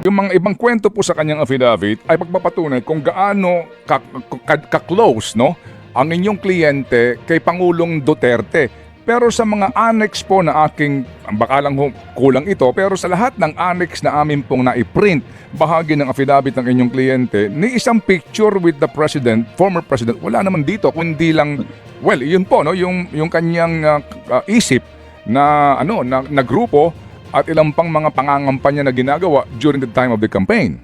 Yung mga ibang kwento po sa kanyang affidavit ay pagpapatunay kung gaano ka-close, no, ang inyong kliyente kay Pangulong Duterte. Pero sa mga annex po na aking, baka lang kulang ito, pero sa lahat ng annex na amin pong naiprint, bahagi ng affidavit ng inyong kliyente, ni isang picture with the president, former president, wala naman dito, kundi lang, well, yun po, no, yung kanyang isip na, na grupo at ilang pang mga pangangampanya na ginagawa during the time of the campaign.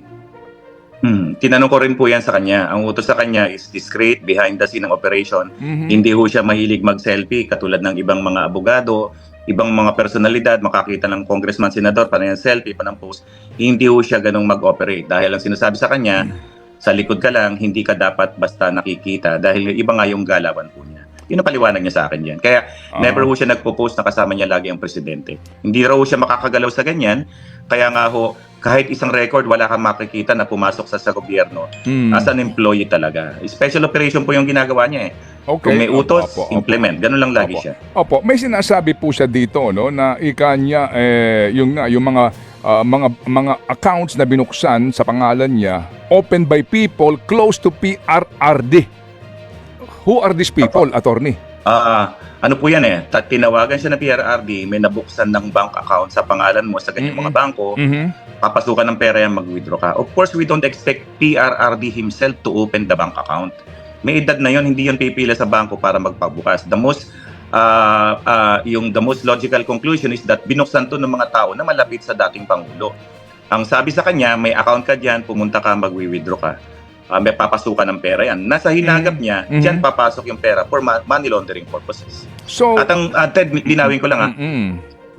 Tinanong ko rin po yan sa kanya. Ang utos sa kanya is discreet, behind the scene ng operation. Hindi ho siya mahilig mag-selfie katulad ng ibang mga abogado, ibang mga personalidad, makakita ng congressman, senador, pa ng selfie, pa ng post. Hindi ho siya ganung mag-operate. Dahil ang sinasabi sa kanya, sa likod ka lang, hindi ka dapat basta nakikita dahil iba nga yung galawan po niya. Yun ang paliwanag niya sa akin yan. Kaya never ho siya nagpo-post na kasama niya lagi ang presidente. Hindi raw ho siya makakagalaw sa ganyan. Kaya nga ho, kahit isang record, wala kang makikita na pumasok sa gobyerno as an employee talaga. Special operation po yung ginagawa niya eh. Okay. Kung may utos, implement. Ganun lang lagi siya. Opo, may sinasabi po siya dito, no, na ika niya yung mga accounts na binuksan sa pangalan niya opened by people close to PRRD. Who are these people, attorney? Ano po yan eh, tinawagan siya ng PRRD, may nabuksan ng bank account sa pangalan mo sa ganyang mga bangko, papasukan ng pera yan, mag-withdraw ka. Of course, we don't expect PRRD himself to open the bank account. May edad na yon, hindi yon pipila sa bangko para magpabukas. The most logical conclusion is that binuksan to ng mga tao na malapit sa dating Pangulo. Ang sabi sa kanya, may account ka dyan, pumunta ka, mag-withdraw ka. May papasukan ng pera yan. Nasa hinagap niya, dyan papasok yung pera for money laundering purposes. So, at ang Ted, linawin ko lang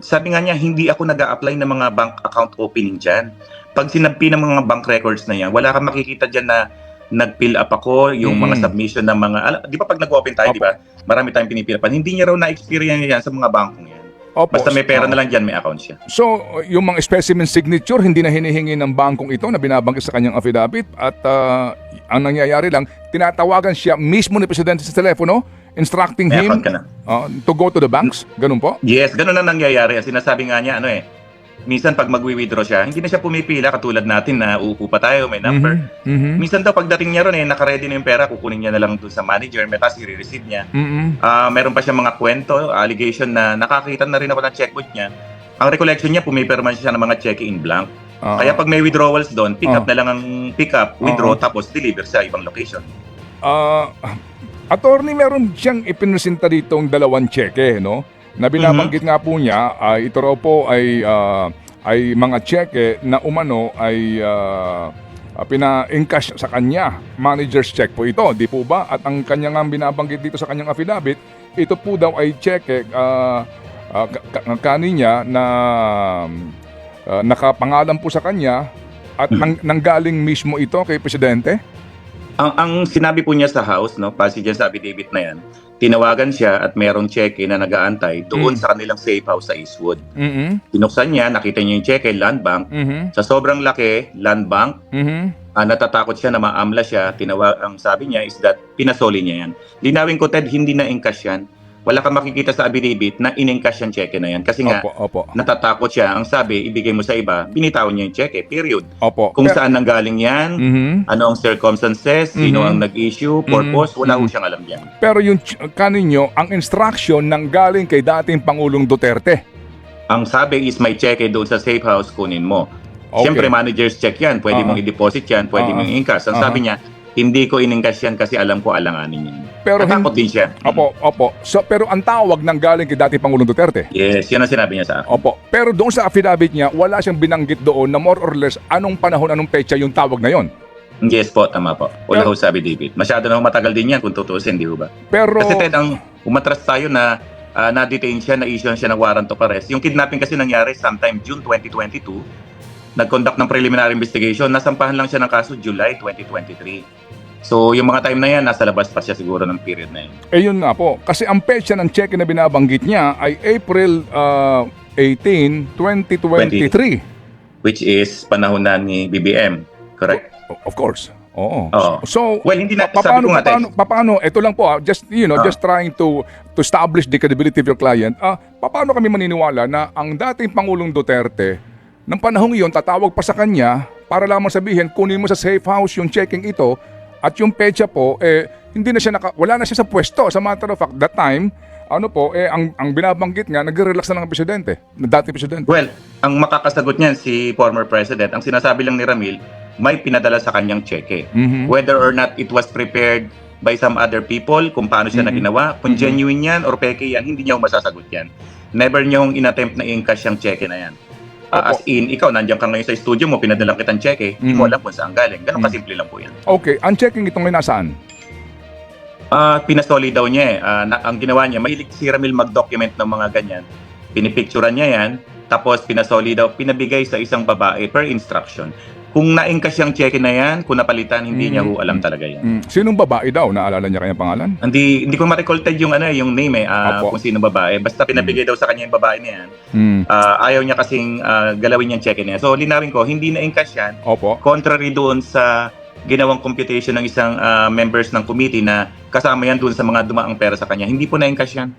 sabi nga niya, hindi ako nag-a-apply ng mga bank account opening dyan. Pag sinabi ng mga bank records na yan, wala kang makikita dyan na nag-fill up ako, yung mga submission ng mga, di ba pag nag-open tayo, di ba, marami tayong pinipirapan. Hindi niya raw na-experience yan sa mga bankong yan. Basta may pera na lang dyan, may account siya. So, yung mga specimen signature, hindi na hinihingi ng bangkong ito na binabanggit sa kanyang affidavit at ang nangyayari lang, tinatawagan siya mismo ni Presidente sa telepono, instructing may him to go to the banks. Ganun po? Yes, ganun na nangyayari. Sinasabi nga niya, minsan pag magwi-withdraw siya, hindi na siya pumipila katulad natin na uupo pa tayo, may number. Minsan daw pagdating niya ron naka-ready na yung pera, kukunin niya na lang doon sa manager, may tapos i-receive niya. Meron pa siya mga kwento, allegation na nakakita na rin ako ng checkbook niya. Ang recollection niya, pumipirma siya ng mga cheque in blank. Kaya pag may withdrawals doon, pick up na lang ang pick up, withdraw, tapos deliver sa ibang location. Attorney, meron siyang ipinresenta ditong 2 cheque, no? Na binabanggit nga po niya, ito raw po ay mga cheque na umano ay pina-encash sa kanya. Manager's check po ito, di po ba? At ang kanya nga binabanggit dito sa kanyang affidavit, ito po daw ay cheque kaninya na nakapangalan po sa kanya at nanggaling mismo ito kay Presidente? Ang sinabi po niya sa house, passage dyan sa affidavit na yan, tinawagan siya at merong cheque na nag-aantay doon sa kanilang safe house sa Eastwood. Pinuksan niya, nakita niya yung cheque, Land Bank. Sa sobrang laki, Land Bank, natatakot siya na maamla siya. Ang sabi niya is that pinasoli niya yan. Linawin ko, Ted, hindi na encash yan. Wala kang makikita sa affidavit na in-encash yung cheque na yan. Kasi nga, natatakot siya. Ang sabi, ibigay mo sa iba, binitawan niya yung cheque, period. Kung saan nanggaling yan, ano ang circumstances, sino ang nag-issue, purpose, wala ko siyang alam yan. Pero yung kaninyo, ang instruction nanggaling kay dating Pangulong Duterte. Ang sabi is may cheque doon sa safe house, kunin mo. Siyempre, manager's check yan. Pwede mong i-deposit yan, pwede mong i-encash. Ang sabi niya, hindi ko in-encash yan kasi alam ko alanganin yan. Pero natakot din siya. Opo. So, pero ang tawag nang galing kay dating Pangulong Duterte. Yes, yan ang sinabi niya sa akin. Opo. Pero doon sa affidavit niya, wala siyang binanggit doon na more or less anong panahon, anong petsa yung tawag na yon. Yes po, tama po. Wala ho sabi David. Masyado na matagal din yan kung tutusin, di ba? Pero kasi Ted, ang umatras tayo na na-detain siya, na-issue siya ng warrant of arrest. Yung kidnapping kasi nangyari sometime June 2022. Nag-conduct ng preliminary investigation. Nasampahan lang siya ng kaso July 2023. So, yung mga time na yan, nasa labas pa siya siguro ng period na yun. Yun nga po. Kasi ang petsa ng cheque na binabanggit niya ay April 18, 2023. Which is panahon na ni BBM, correct? Of course. Oo. So, well, hindi na sabi ko nga paano, ito lang po, just trying to establish the credibility of your client. Paano kami maniniwala na ang dating Pangulong Duterte, ng panahong iyon, tatawag pa sa kanya para lamang sabihin, kunin mo sa safe house yung checking ito at yung petsa po, hindi na siya wala na siya sa pwesto. Sa matter of fact, that time, ang binabanggit nga, nagre-relax na ng presidente, na dating presidente. Well, ang makakasagot niyan si former president. Ang sinasabi lang ni Ramil, may pinadala sa kanyang cheque. Whether or not it was prepared by some other people, kung paano siya na ginawa, kung genuine yan or peke yan, hindi niya masasagot yan. Never niya in-attempt na i-encash yung cheque na yan. As in, ikaw, nandiyan ka ngayon sa studio mo, pinadalang kitang cheque, hindi mo alam kung saan galing. Ganun kasimple lang po yan. Okay, ang checking itong ay nasaan? Pinasoli daw niya ang ginawa niya, mahilig si Ramil mag-document ng mga ganyan. Pinipicturean niya yan, tapos pinasoli daw, pinabigay sa isang babae per instruction. Kung na-encash yung cheque na yan, kung napalitan, hindi niya alam talaga yan. Sinong babae daw? Naalala niya kanyang pangalan? Hindi ko ma-recall yung name kung sino babae. Basta pinabigay daw sa kanya yung babae na yan. Ayaw niya kasing galawin yung cheque na yan. So linawin ko, hindi na-encash yan. Opo. Contrary doon sa ginawang computation ng isang members ng committee na kasama yan doon sa mga dumaang pera sa kanya. Hindi po na-encash yan.